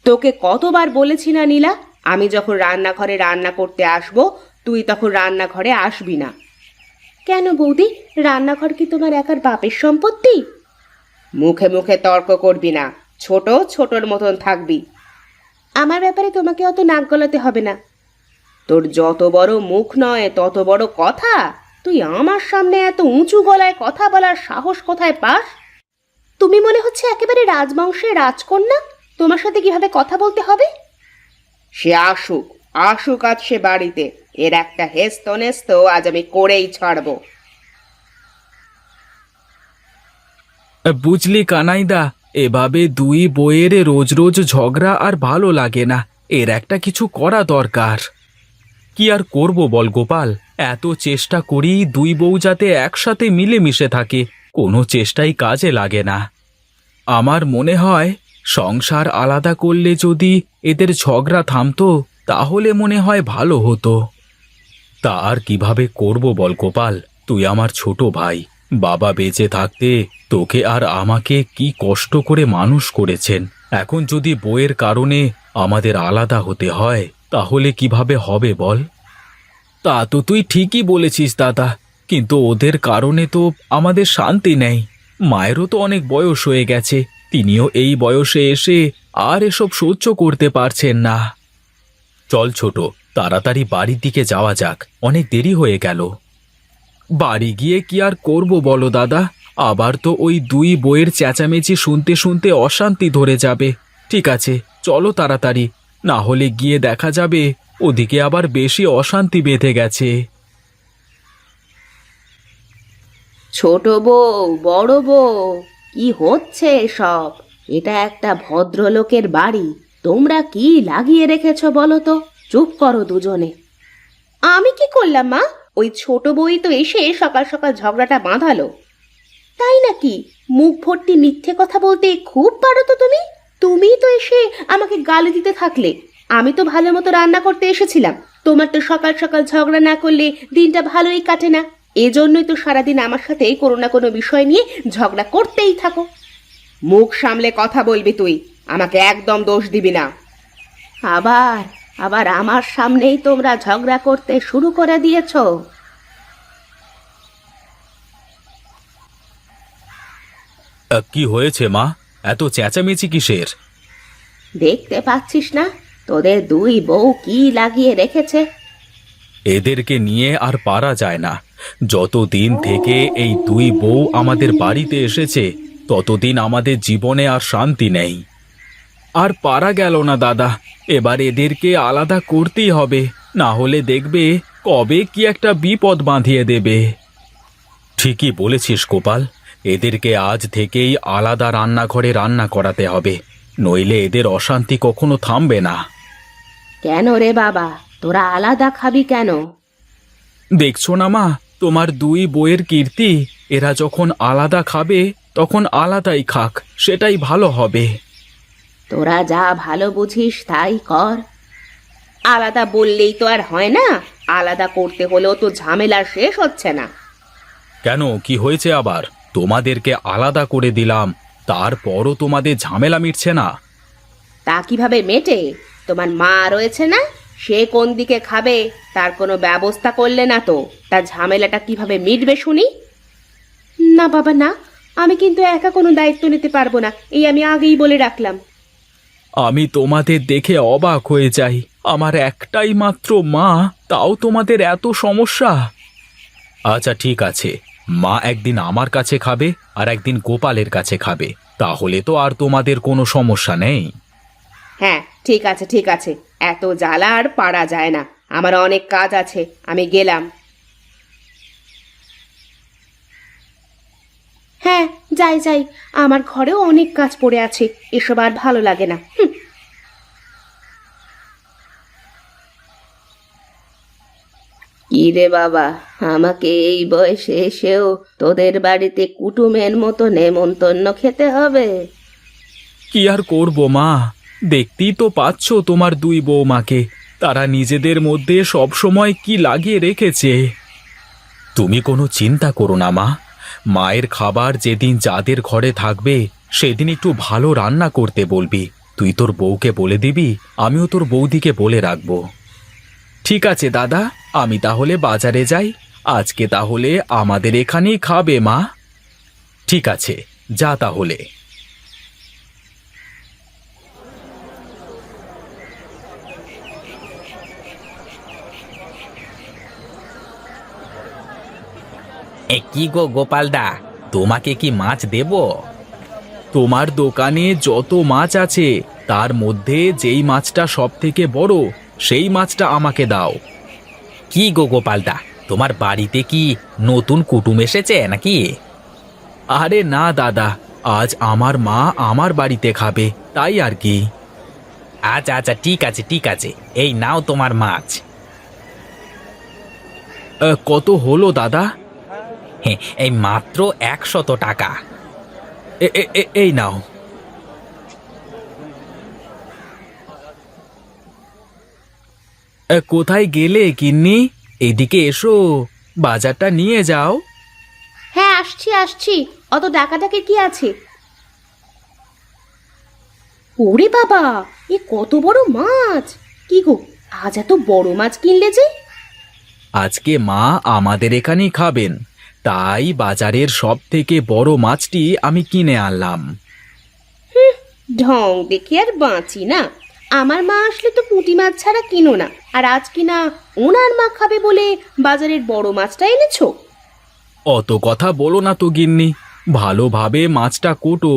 তোকে কতবার বলেছি না নীলা, আমি যখন রান্নাঘরে রান্না করতে আসবো তুই তখন রান্নাঘরে আসবি না। কেন বৌদি, রান্নাঘর কি তোমার একার বাপের সম্পত্তি? মুখে মুখে তর্ক করবি না, ছোট ছোটর মতন থাকবি। আমার ব্যাপারে তোমাকে অত নাক গলাতে হবে না। তোর যত বড় মুখ নয় তত বড় কথা। তুই আমার সামনে এত উঁচু গলায় কথা বলার সাহস কোথায় পাস? তুমি মনে হচ্ছে একেবারে রাজবংশের রাজকন্যা, তোমার সাথে কিভাবে কথা বলতে হবে? সে আসুক, আসুক আজ সে বাড়িতে, এর একটা হেস্ত নেস্ত আজ আমি করেই ছাড়বো। বুঝলি কানাইদা, এভাবে দুই বইয়ের রোজ রোজ ঝগড়া আর ভালো লাগে না। এর একটা কিছু করা দরকার। কি আর করব বল গোপাল, এত চেষ্টা করি দুই বউ যাতে একসাথে মিলেমিশে থাকে, কোনো চেষ্টাই কাজে লাগে না। আমার মনে হয় সংসার আলাদা করলে যদি এদের ঝগড়া থামতো তাহলে মনে হয় ভালো হতো। তা আর কিভাবে করব বল গোপাল, তুই আমার ছোট ভাই। বাবা বেঁচে থাকতে তোকে আর আমাকে কি কষ্ট করে মানুষ করেছেন, এখন যদি বইয়ের কারণে আমাদের আলাদা হতে হয় তাহলে কিভাবে হবে বল? তা তো তুই ঠিকই বলেছিস দাদা, কিন্তু ওদের কারণে তো আমাদের শান্তি নেই। মায়েরও তো অনেক বয়স হয়ে গেছে, তিনিও এই বয়সে এসে আর এসব সহ্য করতে পারছেন না। চল ছোট, তাড়াতাড়ি বাড়ির দিকে যাওয়া যাক, অনেক দেরি হয়ে গেল। বাড়ি গিয়ে কি আর করব বলো দাদা, আবার তো ওই দুই বইয়ের চেঁচামেচি শুনতে শুনতে অশান্তি ধরে যাবে। ঠিক আছে চলো তাড়াতাড়ি, না হলে গিয়ে দেখা যাবে ওদিকে আবার বেশি অশান্তি বেঁধে গেছে। ছোট বউ, বড় বউ, কি হচ্ছে সব? এটা একটা ভদ্রলোকের বাড়ি, তোমরা কি লাগিয়ে রেখেছো বলো তো? চুপ করো দুজনে। আমি কি করলাম মা? ওই ছোট বউই তো এসে সকাল সকাল ঝগড়াটা বাঁধালো। তাই নাকি? মুখ ভর্তি মিথ্যে কথা বলতে খুব পারো তো তুমি। তুমিই তো এসে আমাকে গালি দিতে থাকলে। আমি তো ভালো মতো রান্না করতে এসেছিলাম, তোমার তো সকাল সকাল ঝগড়া না করলে দিনটা ভালোই কাটে না। এজন্যই তো সারাদিন আমার সাথে কোনো না কোনো বিষয় নিয়ে ঝগড়া করতেই থাকো। মুখ সামলে কথা বলবি তুই, আমাকে একদম দোষ দিবি না। আবার আবার আমার সামনেই তোমরা ঝগড়া করতে শুরু করে দিয়েছো। কি হয়েছে মা, এত চেঁচামেচি কিসের? দেখতে পাচ্ছিস না তোদের দুই বউ কি লাগিয়ে রেখেছে? এদেরকে নিয়ে আর পারা যায় না। যতদিন থেকে এই দুই বউ আমাদের বাড়িতে এসেছে ততদিন আমাদের জীবনে আর শান্তি নেই। আর পারা গেল না দাদা, এবার এদেরকে আলাদা করতেই হবে, না হলে দেখবে কবে কি একটা বিপদ বাঁধিয়ে দেবে। ঠিকই বলেছিস গোপাল, এদেরকে আজ থেকেই আলাদা রান্নাঘরে রান্না করাতে হবে, নইলে এদের অশান্তি কখনো থামবে না। কেন রে বাবা, তোরা আলাদা খাবি কেন? দেখছো না মা, তোমার দুই বইয়ের কীর্তি, এরা যখন আলাদা খাবে তখন আলাদাই খাক, সেটাই ভালো হবে। তোরা যা ভালো বুঝিস তাই কর। আলাদা বললেই তো আর হয় না, আলাদা করতে হলেও তো ঝামেলা শেষ হচ্ছে না। কেন, কি হয়েছে আবার? তোমাদেরকে আলাদা করে দিলাম, তারপরও তোমাদের ঝামেলা মিটছে না? তা কিভাবে মেটে? তোমার মা রয়েছে না, সে কোন দিকে খাবে তার কোনো ব্যবস্থা করলে না তো, তার ঝামেলাটা কিভাবে মিটবে শুনি? না বাবা না, আমি কিন্তু একা কোনো দায়িত্ব নিতে পারবো না, এই আমি আগেই বলে রাখলাম। আমি তোমাদের দেখে অবাক হয়ে যাই, আমার একটাই মাত্র মা, তাও তোমাদের এত সমস্যা। আচ্ছা ঠিক আছে, মা একদিন আমার কাছে খাবে আর একদিন গোপালের কাছে খাবে, তাহলে তো আর তোমাদের কোনো সমস্যা নেই। হ্যাঁ ঠিক আছে ঠিক আছে, এত জ্বালা আর পারা যায় না, আমার অনেক কাজ আছে, আমি গেলাম। হ্যাঁ যাই যাই, আমার ঘরেও অনেক কাজ পড়ে আছে, এসব আর ভালো লাগে না। কি রে বাবা, আমাকে এই বয়সে এসেও তোদের বাড়িতে কুটুমের মতো নেমন্তন্ন খেতে হবে? কি আর করব মা, দেখতেই তো পাচ্ছ তোমার দুই বৌমাকে, তারা নিজেদের মধ্যে সব সময় কি লাগিয়ে রেখেছে। তুমি কোনো চিন্তা করো না মা, মায়ের খাবার যেদিন যাদের ঘরে থাকবে সেদিন একটু ভালো রান্না করতে বলবি, তুই তোর বউকে বলে দিবি, আমিও তোর বৌদিকে বলে রাখবো। ঠিক আছে দাদা, আমি তাহলে বাজারে যাই। আজকে তাহলে আমাদের এখানেই খাবে মা। ঠিক আছে, যা তাহলে। কি গো গোপালদা, তোমাকে কি মাছ দেব? তোমার দোকানে যত মাছ আছে তার মধ্যে যেই মাছটা সব থেকে বড় সেই মাছটা আমাকে দাও। কি গো গোপালদা, তোমার বাড়িতে কি নতুন কুটুম এসেছে নাকি? আরে না দাদা, আজ আমার মা আমার বাড়িতে খাবে, তাই আর কি। আচ্ছা আচ্ছা, ঠিক আছে ঠিক আছে, এই নাও তোমার মাছ। কত হলো দাদা? এই মাত্র 100 টাকা। এই নাও। কোথায় গেলে গিন্নি? এদিকে এসো, বাজারটা নিয়ে যাও। হ্যাঁ, আসছি আসছি, অত ডাকাডাকি কি আছে? ওরে বাবা, এ কত বড় মাছ! কি গো, আজ এত বড় মাছ কিনলে যে? আজকে মা আমাদের এখানেই খাবেন, তাই বাজারের সব থেকে বড় মাছটি আমি কিনে আনলাম। ঢং দেখে আর বাঁচি না। আমার মা আসলে তো পুঁটি মাছ ছাড়া কিনো না, আর আজ কিনা ওনার মা খাবে বলে বাজারের বড় মাছটা এনেছো। অত কথা বলো না তো গিন্নি, ভালোভাবে মাছটা কোটো,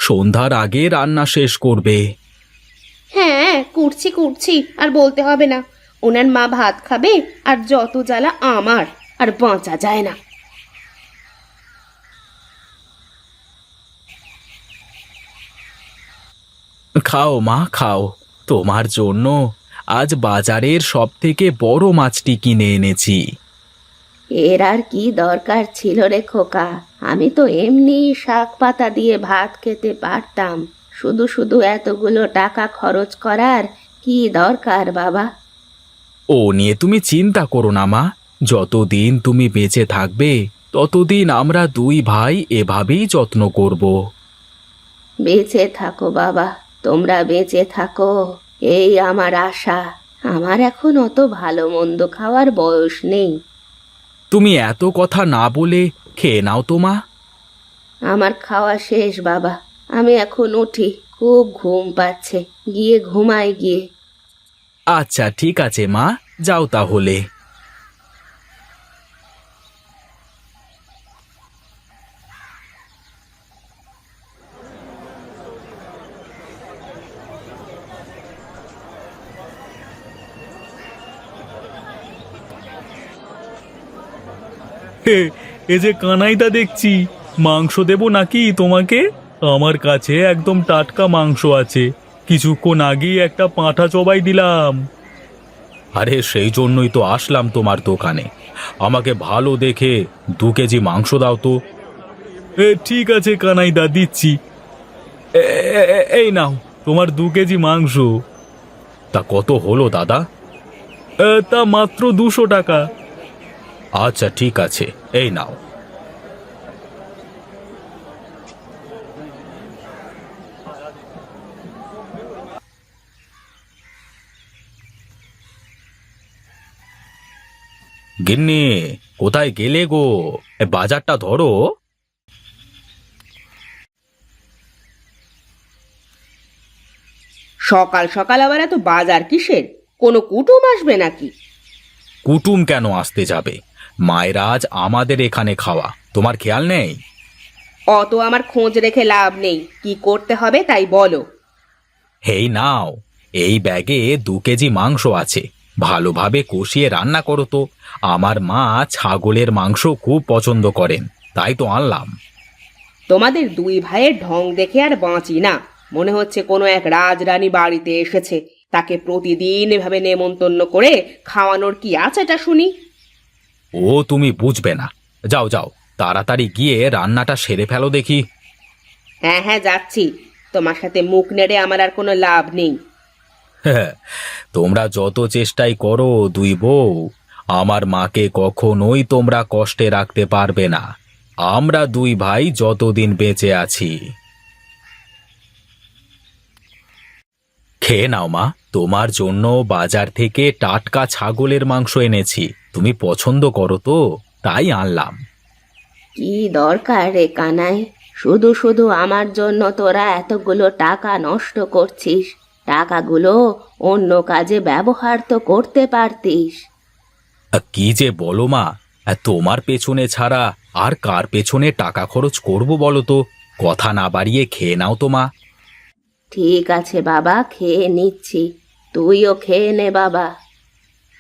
সন্ধ্যার আগে রান্না শেষ করবে। হ্যাঁ, করছি করছি, আর বলতে হবে না। ওনার মা ভাত খাবে, আর যত জ্বালা আমার, আর বাঁচা যায় না। খাও মা খাও, তোমার জন্য আজ বাজারের সব থেকে বড় মাছটি কিনে এনেছি। এর আর কি দরকার ছিল রে খোকা? আমি তো এমনি শাক পাতা দিয়ে ভাত খেতে পারতাম। শুধু শুধু এতগুলো টাকা খরচ করার কি দরকার বাবা? ও নিয়ে তুমি চিন্তা করো না মা, যতদিন তুমি বেঁচে থাকবে ততদিন আমরা দুই ভাই এভাবেই যত্ন করব। বেঁচে থাকো বাবা, তোমরা বেঁচে থাকো, এই আমার আশা। আমার এখন অত ভালো মন্দ খাওয়ার বয়স নেই। তুমি এত কথা না বলে খেয়ে নাও তো মা। আমার খাওয়া শেষ বাবা, আমি এখন উঠি, খুব ঘুম পাচ্ছে, গিয়ে ঘুমাই গিয়ে। আচ্ছা ঠিক আছে মা, যাও তাহলে। এ যে কানাইদা দেখছি, মাংস দেবো নাকি তোমাকে? আমার কাছে একদম টাটকা মাংস আছে, কিছুক্ষণ আগেই একটা পাঁঠা চবাই দিলাম। আরে সেই জন্যই তো আসলাম তোমার দোকানে, আমাকে ভালো দেখে 2 কেজি মাংস দাও তো। ঠিক আছে কানাইদা, দিচ্ছি। এই নাও তোমার 2 কেজি মাংস। তা কত হলো দাদা? তা মাত্র 200 টাকা। আচ্ছা ঠিক আছে, এই নাও। গিন্নি, কোথায় গেলে গো? বাজারটা ধরো। সকাল সকাল আবার এত বাজার কিসের? কোনো কুটুম আসবে নাকি? কুটুম কেন আসতে যাবে? মায়েরা আজ আমাদের এখানে খাওয়া, তোমার খেয়াল নেই? অত আমার খোঁজ রেখে লাভ নেই, কি করতে হবে তাই বলো। হেই নাও, এই ব্যাগে 2 কেজি মাংস আছে, ভালোভাবে কষিয়ে রান্না করো তো। আমার মা ছাগলের মাংস খুব পছন্দ করেন, তাই তো আনলাম। তোমাদের দুই ভাইয়ের ঢং দেখে আর বাঁচি না। মনে হচ্ছে কোনো এক রাজরানী বাড়িতে এসেছে, তাকে প্রতিদিন এভাবে নেমন্তন্ন করে খাওয়ানোর কি আছেটা শুনি। ও তুমি বুঝবে না, যাও যাও, তাড়াতাড়ি গিয়ে রান্নাটা সেরে ফেলো দেখি। হ্যাঁ হ্যাঁ, যাচ্ছি। তোমার সাথে মুখ নেড়ে আমার আর কোনো লাভ নেই। তোমরা যত চেষ্টাই করো দুই বউ, আমার মাকে কখনোই তোমরা কষ্টে রাখতে পারবে না। আমরা দুই ভাই যতদিন বেঁচে আছি। খেয়ে নাও মা, তোমার জন্য বাজার থেকে টাটকা ছাগলের মাংস এনেছি। তুমি পছন্দ করো তো, তাই আনলাম। কি দরকার রে কানাই, শুধু শুধু আমার জন্য তোরা এতগুলো টাকা নষ্ট করছিস। টাকাগুলো অন্য কাজে ব্যবহার তো করতে পারতিস। কি যে বলো মা, তোমার পেছনে ছাড়া আর কার পেছনে টাকা খরচ করব বলো তো? কথা না বাড়িয়ে খেয়ে নাও তো মা। ঠিক আছে বাবা, খেয়ে নিচ্ছি, তুইও খেয়ে নে বাবা।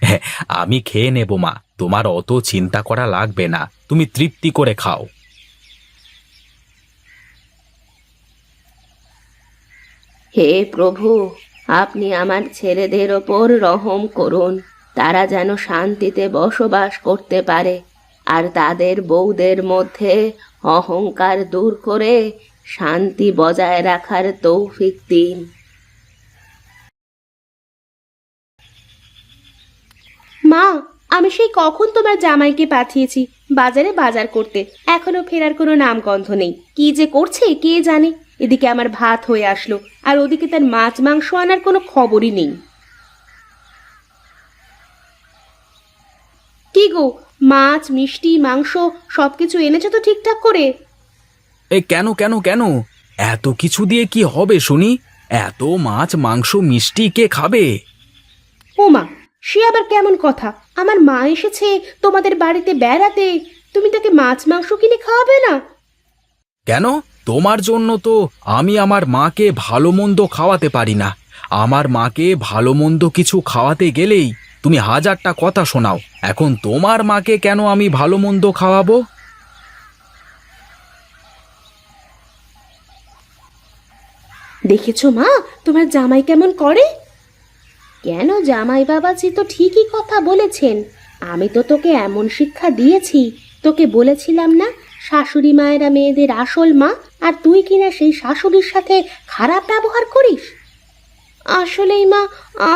হ্যাঁ, আমি খেয়ে নেব মা, তোমার অত চিন্তা করা লাগবে না, তুমি তৃপ্তি করে খাও। হে প্রভু, আপনি আমার ছেলেদের ওপর রহম করুন। তারা যেন শান্তিতে বসবাস করতে পারে, আর তাদের বউদের মধ্যে অহংকার দূর করে শান্তি বজায় রাখার তৌফিক দিন। মা, আমি সেই কখন তোমার জামাইকে পাঠিয়েছি বাজারে বাজার করতে, এখনো ফেরার কোনো নামগন্ধ নেই। কি যে করছে কে জানে। এদিকে আমার ভাত হয়ে আসলো, আর ওদিকে তার মাছ মাংস আনার কোনো খবরই নেই। কি গো, মাছ মিষ্টি মাংস সবকিছু এনেছো তো ঠিকঠাক করে? কেন কেন কেন, এত কিছু দিয়ে কি হবে শুনি? এত মাছ মাংস মিষ্টি কে খাবে? ও মা, সে আবার কেমন কথা? আমার মা এসেছে তোমাদের বাড়িতে বেড়াতে, তুমি তাকে মাছ মাংস কিনে খাওয়াবে না? কেন? তোমার জন্য তো আমি আমার মাকে ভালো মন্দ খাওয়াতে পারি না। আমার মাকে ভালো মন্দ কিছু খাওয়াতে গেলেই তুমি হাজারটা কথা শোনাও। এখন তোমার মাকে কেন আমি ভালো মন্দ খাওয়াবো? দেখেছো মা, তোমার জামাই কেমন করে? কেন, জামাই বাবাজি তো ঠিকই কথা বলেছেন। আমি তো তোকে এমন শিক্ষা দিয়েছি, তোকে বলেছিলাম না শাশুড়ি মায়েরা মেয়েদের আসল মা, আর তুই কিনা সেই শাশুড়ির সাথে খারাপ ব্যবহার করিস। আসলেই মা,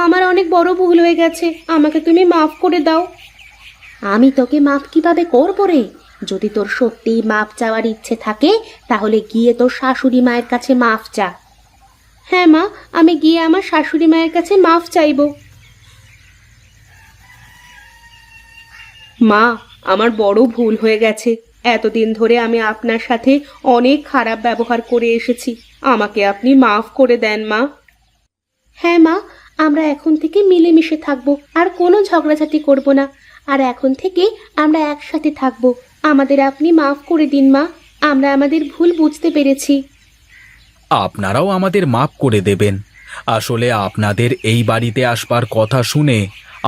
আমার অনেক বড় ভুল হয়ে গেছে, আমাকে তুমি মাফ করে দাও। আমি তোকে মাফ কিভাবে করবো রে? যদি তোর সত্যিই মাফ চাওয়ার ইচ্ছে থাকে, তাহলে গিয়ে তোর শাশুড়ি মায়ের কাছে মাফ চা। হ্যাঁ মা, আমি গিয়ে আমার শাশুড়ি মায়ের কাছে মাফ চাইব। মা, আমার বড় ভুল হয়ে গেছে। এতদিন ধরে আমি আপনার সাথে অনেক খারাপ ব্যবহার করে এসেছি, আমাকে আপনি মাফ করে দেন মা। হ্যাঁ মা, আমরা এখন থেকে মিলেমিশে থাকবো, আর কোনো ঝগড়াঝাটি করব না। আর এখন থেকে আমরা একসাথে থাকবো। আমাদের আপনি মাফ করে দিন মা, আমরা আমাদের ভুল বুঝতে পেরেছি। আপনারাও আমাদের মাপ করে দেবেন। আসলে আপনাদের এই বাড়িতে আসবার কথা শুনে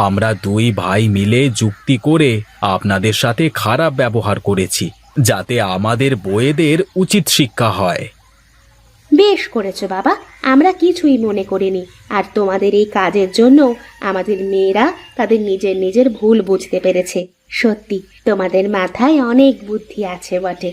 আমরা দুই ভাই মিলে যুক্তি করে আপনাদের সাথে খারাপ ব্যবহার করেছি, যাতে আমাদের বউয়েদের উচিত শিক্ষা হয়। বেশ করেছো বাবা, আমরা কিছুই মনে করিনি। আর তোমাদের এই কাজের জন্য আমাদের মেয়েরা তাদের নিজের নিজের ভুল বুঝতে পেরেছে। সত্যি তোমাদের মাথায় অনেক বুদ্ধি আছে বটে।